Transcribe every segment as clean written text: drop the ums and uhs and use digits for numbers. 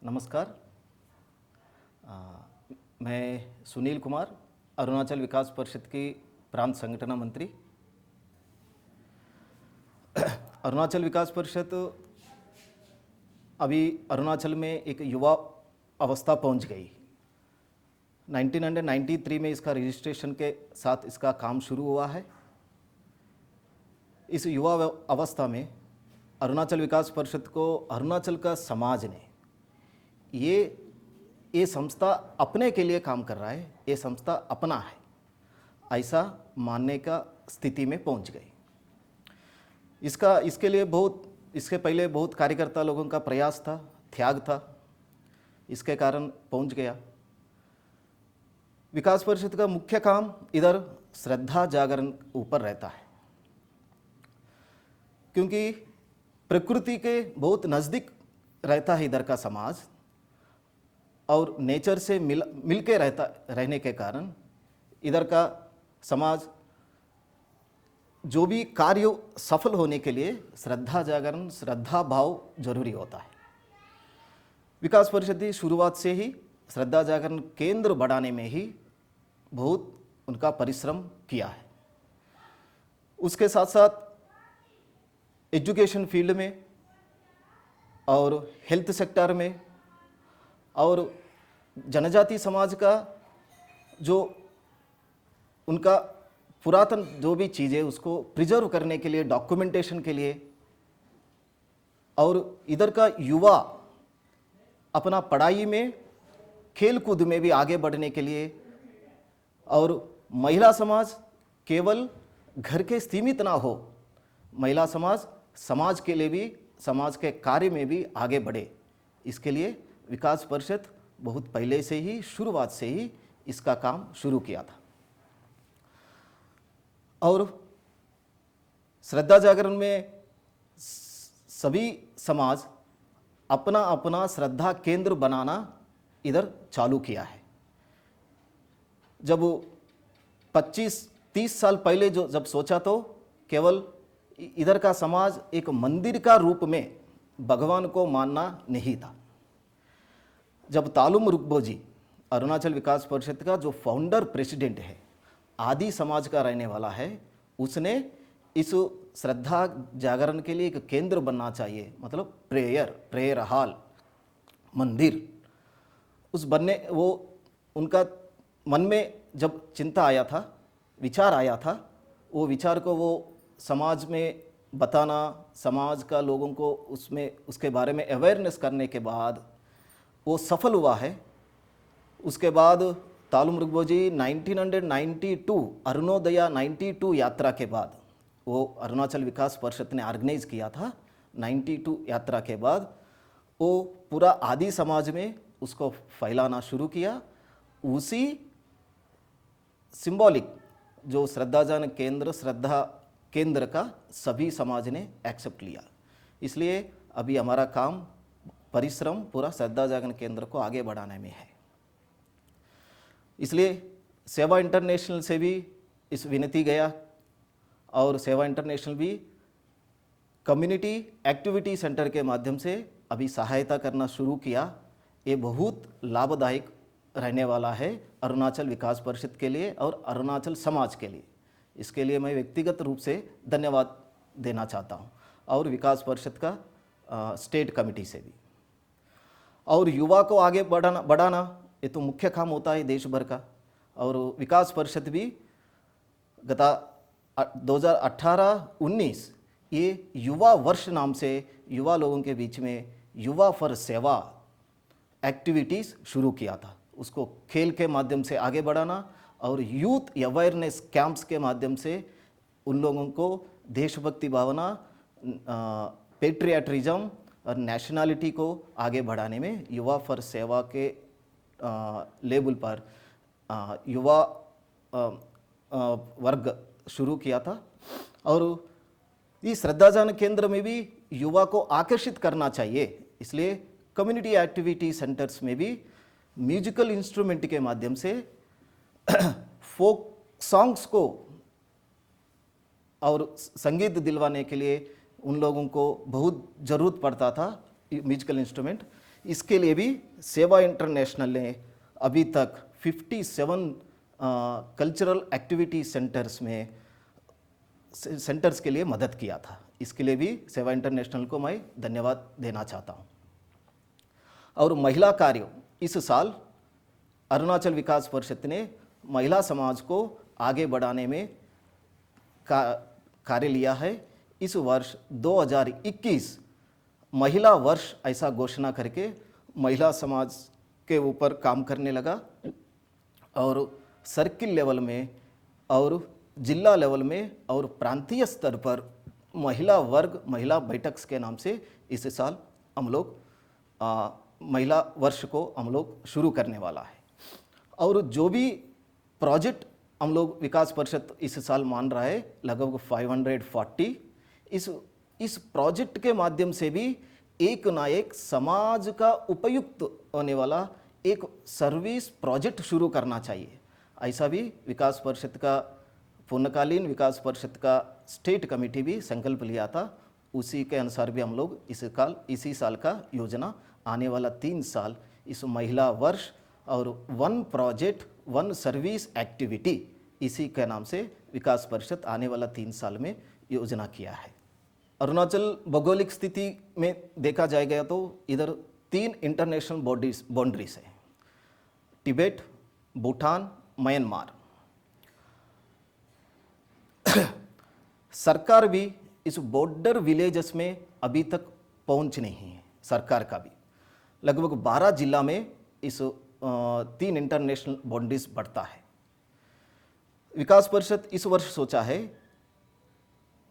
नमस्कार। मैं सुनील कुमार, अरुणाचल विकास परिषद की प्रांत संगठन मंत्री। अरुणाचल विकास परिषद अभी अरुणाचल में एक युवा अवस्था पहुंच गई। 1993 में इसका रजिस्ट्रेशन के साथ इसका काम शुरू हुआ है। इस युवा अवस्था में अरुणाचल विकास परिषद को अरुणाचल का समाज ने ये संस्था अपने के लिए काम कर रहा है, ये संस्था अपना है, ऐसा मानने का स्थिति में पहुंच गई। इसके लिए इसके पहले बहुत कार्यकर्ता लोगों का प्रयास था, त्याग था, इसके कारण पहुंच गया। विकास परिषद का मुख्य काम इधर श्रद्धा जागरण ऊपर रहता है, क्योंकि प्रकृति के बहुत नज़दीक रहता है इधर का समाज, और नेचर से मिल के रहने के कारण इधर का समाज जो भी कार्य सफल होने के लिए श्रद्धा जागरण, श्रद्धा भाव जरूरी होता है। विकास परिषद की शुरुआत से ही श्रद्धा जागरण केंद्र बढ़ाने में ही बहुत उनका परिश्रम किया है। उसके साथ साथ एजुकेशन फील्ड में और हेल्थ सेक्टर में और जनजाति समाज का जो उनका पुरातन जो भी चीज़ें उसको प्रिजर्व करने के लिए, डॉक्यूमेंटेशन के लिए, और इधर का युवा अपना पढ़ाई में, खेल कूद में भी आगे बढ़ने के लिए, और महिला समाज केवल घर के सीमित ना हो, महिला समाज के लिए भी, समाज के कार्य में भी आगे बढ़े, इसके लिए विकास परिषद बहुत पहले से ही, शुरुआत से ही इसका काम शुरू किया था। और श्रद्धा जागरण में सभी समाज अपना अपना श्रद्धा केंद्र बनाना इधर चालू किया है। जब 25-30 साल पहले जब सोचा तो केवल इधर का समाज एक मंदिर का रूप में भगवान को मानना नहीं था। जब तालुम रुकबोजी, अरुणाचल विकास परिषद का जो फाउंडर प्रेसिडेंट है, आदि समाज का रहने वाला है, उसने इस श्रद्धा जागरण के लिए एक केंद्र बनना चाहिए, मतलब प्रेयर हॉल, मंदिर, उस बनने वो उनका मन में जब चिंता आया था, विचार आया था, वो विचार को वो समाज में बताना, समाज का लोगों को उसके बारे में अवेयरनेस करने के बाद वो सफल हुआ है। उसके बाद तालुम रुकबोजी 1992 अरुणोदया 92 यात्रा के बाद, वो अरुणाचल विकास परिषद ने ऑर्गेनाइज किया था, 92 यात्रा के बाद वो पूरा आदि समाज में उसको फैलाना शुरू किया। उसी सिंबॉलिक जो श्रद्धा केंद्र का सभी समाज ने एक्सेप्ट लिया। इसलिए अभी हमारा काम, परिश्रम पूरा श्रद्धा जागरण केंद्र को आगे बढ़ाने में है। इसलिए सेवा इंटरनेशनल से भी इस विनती गया, और सेवा इंटरनेशनल भी कम्युनिटी एक्टिविटी सेंटर के माध्यम से अभी सहायता करना शुरू किया। ये बहुत लाभदायक रहने वाला है अरुणाचल विकास परिषद के लिए और अरुणाचल समाज के लिए। इसके लिए मैं व्यक्तिगत रूप से धन्यवाद देना चाहता हूँ, और विकास परिषद का स्टेट कमेटी से भी। और युवा को आगे बढ़ाना ये तो मुख्य काम होता है देश भर का। और विकास परिषद भी गता 2018-19 ये युवा वर्ष नाम से युवा लोगों के बीच में युवा फॉर सेवा एक्टिविटीज़ शुरू किया था। उसको खेल के माध्यम से आगे बढ़ाना और यूथ अवेयरनेस कैंप्स के माध्यम से उन लोगों को देशभक्ति भावना, पेट्रियाटिज्म और नेशनलिटी को आगे बढ़ाने में युवा फॉर सेवा के लेवल पर युवा वर्ग शुरू किया था। और इस श्रद्धा जागरण केंद्र में भी युवा को आकर्षित करना चाहिए, इसलिए कम्युनिटी एक्टिविटी सेंटर्स में भी म्यूजिकल इंस्ट्रूमेंट के माध्यम से फोक सॉन्ग्स को और संगीत दिलवाने के लिए उन लोगों को बहुत ज़रूरत पड़ता था म्यूजिकल इंस्ट्रूमेंट। इसके लिए भी सेवा इंटरनेशनल ने अभी तक 57 कल्चरल एक्टिविटी सेंटर्स के लिए मदद किया था। इसके लिए भी सेवा इंटरनेशनल को मैं धन्यवाद देना चाहता हूँ। और महिला कार्य, इस साल अरुणाचल विकास परिषद ने महिला समाज को आगे बढ़ाने में कार्य लिया है। इस वर्ष 2021 महिला वर्ष ऐसा घोषणा करके महिला समाज के ऊपर काम करने लगा और सर्किल लेवल में और जिला लेवल में और प्रांतीय स्तर पर महिला वर्ग महिला बैठक के नाम से इस साल हम लोग महिला वर्ष को हम लोग शुरू करने वाला है। और जो भी प्रोजेक्ट हम लोग विकास परिषद इस साल मान रहा है लगभग 540, इस प्रोजेक्ट के माध्यम से भी एक ना एक समाज का उपयुक्त होने वाला एक सर्विस प्रोजेक्ट शुरू करना चाहिए। ऐसा भी विकास परिषद का पूर्णकालीन विकास परिषद का स्टेट कमेटी भी संकल्प लिया था। उसी के अनुसार भी हम लोग इसी साल का योजना आने वाला 3 साल इस महिला वर्ष और 1 प्रोजेक्ट 1 सर्विस एक्टिविटी इसी के नाम से विकास परिषद आने वाला 3 साल में योजना किया है। अरुणाचल भौगोलिक स्थिति में देखा जाएगा तो इधर 3 इंटरनेशनल बाउंड्रीज है, तिब्बत, भूटान, म्यांमार। सरकार भी इस बॉर्डर विलेजेस में अभी तक पहुंच नहीं है। सरकार का भी लगभग 12 जिला में इस 3 इंटरनेशनल बाउंड्रीज बढ़ता है। विकास परिषद इस वर्ष सोचा है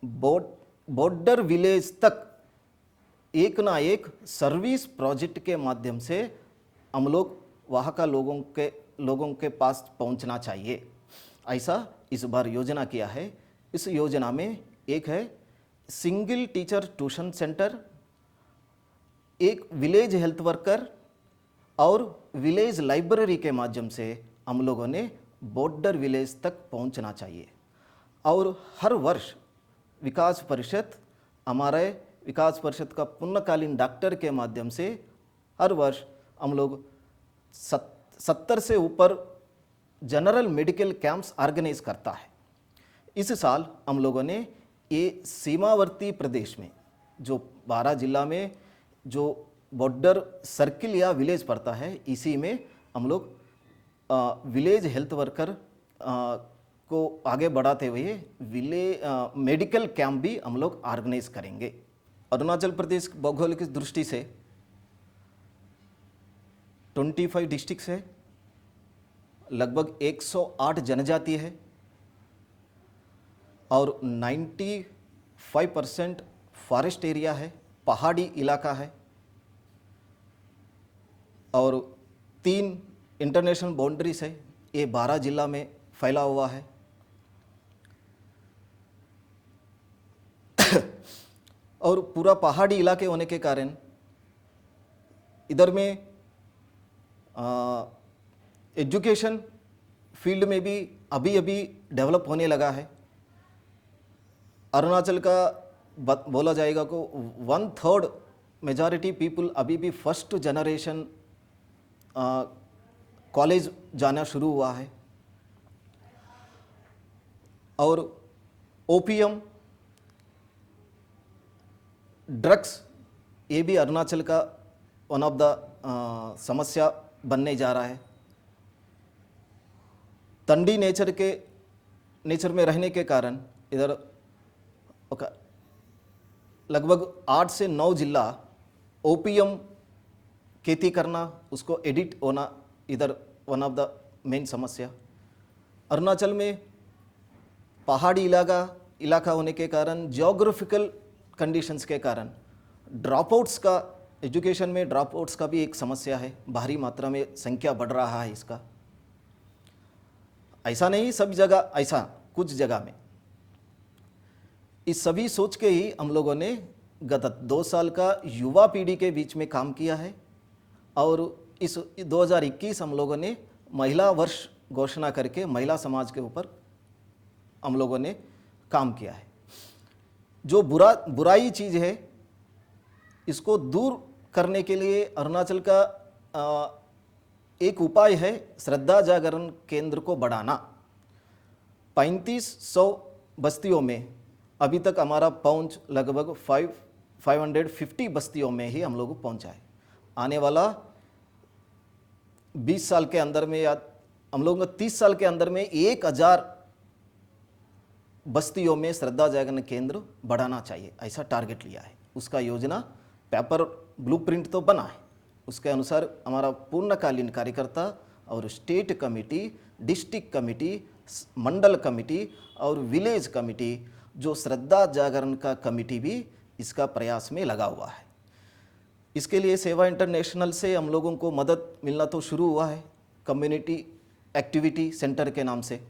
बॉर्डर विलेज तक एक ना एक सर्विस प्रोजेक्ट के माध्यम से हम लोग वहाँ का लोगों के पास पहुँचना चाहिए। ऐसा इस बार योजना किया है। इस योजना में एक है सिंगल टीचर ट्यूशन सेंटर, एक विलेज हेल्थ वर्कर और विलेज लाइब्रेरी के माध्यम से हम लोगों ने बॉर्डर विलेज तक पहुंचना चाहिए। और हर वर्ष विकास परिषद हमारे विकास परिषद का पूर्णकालीन डॉक्टर के माध्यम से हर वर्ष हम लोग 70 से ऊपर जनरल मेडिकल कैंप्स ऑर्गेनाइज करता है। इस साल हम लोगों ने ये सीमावर्ती प्रदेश में जो 12 जिला में जो बॉर्डर सर्किल या विलेज पड़ता है, इसी में हम लोग विलेज हेल्थ वर्कर को आगे बढ़ाते हुए मेडिकल कैंप भी हम लोग ऑर्गेनाइज करेंगे। अरुणाचल प्रदेश भौगोलिक दृष्टि से 25 डिस्ट्रिक्ट्स है, लगभग 108 जनजाति है और 95% फॉरेस्ट एरिया है, पहाड़ी इलाका है और 3 इंटरनेशनल बाउंड्रीज है। ये 12 जिला में फैला हुआ है। और पूरा पहाड़ी इलाके होने के कारण इधर में एजुकेशन फील्ड में भी अभी डेवलप होने लगा है। अरुणाचल का बोला जाएगा को 1/3 मेजॉरिटी पीपल अभी भी फर्स्ट जनरेशन कॉलेज जाना शुरू हुआ है। और ओपीएम, ड्रग्स, ये भी अरुणाचल का वन ऑफ द समस्या बनने जा रहा है। तंडी नेचर में रहने के कारण इधर लगभग 8 से 9 जिला ओपीएम खेती करना, उसको एडिट होना इधर वन ऑफ द मेन समस्या। अरुणाचल में पहाड़ी इलाका होने के कारण जियोग्राफिकल कंडीशंस के कारण ड्रॉपआउट्स का, एजुकेशन में ड्रॉपआउट्स का भी एक समस्या है। भारी मात्रा में संख्या बढ़ रहा है इसका। ऐसा नहीं सब जगह, ऐसा कुछ जगह में। इस सभी सोच के ही हम लोगों ने गत 2 साल का युवा पीढ़ी के बीच में काम किया है और इस 2021 हम लोगों ने महिला वर्ष घोषणा करके महिला समाज के ऊपर हम लोगों ने काम किया है। जो बुराई चीज़ है इसको दूर करने के लिए अरुणाचल का एक उपाय है श्रद्धा जागरण केंद्र को बढ़ाना। 3500 बस्तियों में अभी तक हमारा पहुंच लगभग 550 बस्तियों में ही हम लोग पहुंचा है। आने वाला 20 साल के अंदर में या हम लोगों को 30 साल के अंदर में 1000 बस्तियों में श्रद्धा जागरण केंद्र बढ़ाना चाहिए, ऐसा टारगेट लिया है। उसका योजना पेपर ब्लूप्रिंट तो बना है, उसके अनुसार हमारा पूर्णकालीन कार्यकर्ता और स्टेट कमेटी, डिस्ट्रिक्ट कमेटी, मंडल कमेटी और विलेज कमेटी, जो श्रद्धा जागरण का कमेटी भी इसका प्रयास में लगा हुआ है। इसके लिए सेवा इंटरनेशनल से हम लोगों को मदद मिलना तो शुरू हुआ है, कम्युनिटी एक्टिविटी सेंटर के नाम से।